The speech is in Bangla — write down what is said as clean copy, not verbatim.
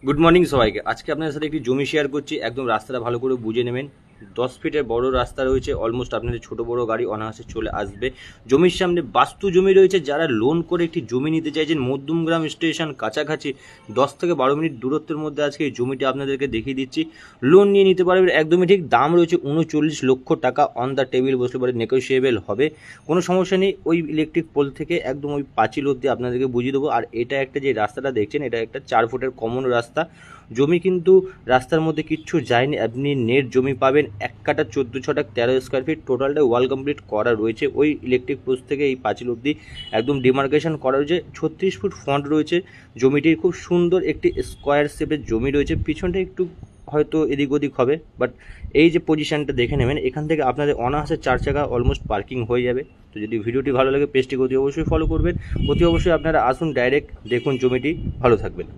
গুড মর্নিং সবাইকে। আজকে আপনাদের সাথে একটি জমি শেয়ার করছি। একদম রাস্তাটা ভালো করে বুঝে নেবেন। 10 ফিটের বড় রাস্তা রয়েছে, অলমোস্ট আপনাদের ছোট বড় গাড়ি অনায়াসে চলে আসবে। জমির সামনে বাস্তু জমি রয়েছে। যারা লোন করে একটি জমি নিতে চাইছেন মধ্যমগ্রাম স্টেশন কাছাকাছি 10 থেকে 12 মিনিট দূরত্বের মধ্যে, আজকে এই জমিটি আপনাদেরকে দেখিয়ে দিচ্ছি। লোন নিয়ে নিতে পারবেন, একদমই ঠিক। দাম রয়েছে 39 লক্ষ টাকা, অন দ্য টেবিল বসলে পরে নেগোসিয়েবল হবে, কোনো সমস্যা নেই। ওই ইলেকট্রিক পোল থেকে একদম ওই পাঁচিল অবধি আপনাদেরকে বুঝিয়ে দেবো। আর এটা একটা যে রাস্তাটা দেখছেন, এটা একটা 4 ফুটের কমন রাস্তা। জমি কিন্তু রাস্তার মধ্যে কিচ্ছু যায়নি, আপনি নেট জমি পাবেন। 1 কাঠা 14 ছটাক 13 স্কোয়ার ফিট, টোটালটা ওয়াল কমপ্লিট করা রয়েছে। ওই ইলেকট্রিক পোস্ট থেকে এই পাঁচিল অবধি একদম ডিমার্কেশন করা রয়েছে। 36 ফুট ফ্রন্ট রয়েছে জমিটির, খুব সুন্দর একটি স্কোয়ার শেপের জমি রয়েছে। পিছনটা একটু হয়তো এদিক ওদিক হবে, বাট এই যে পজিশনটা দেখে নেবেন, এখান থেকে আপনাদের অনায়াসে 4 চাকা অলমোস্ট পার্কিং হয়ে যাবে। তো যদি ভিডিওটি ভালো লাগে পেজটিকে অতি অবশ্যই ফলো করবেন। অতি অবশ্যই আপনারা আসুন, ডাইরেক্ট দেখুন জমিটি, ভালো থাকবেন।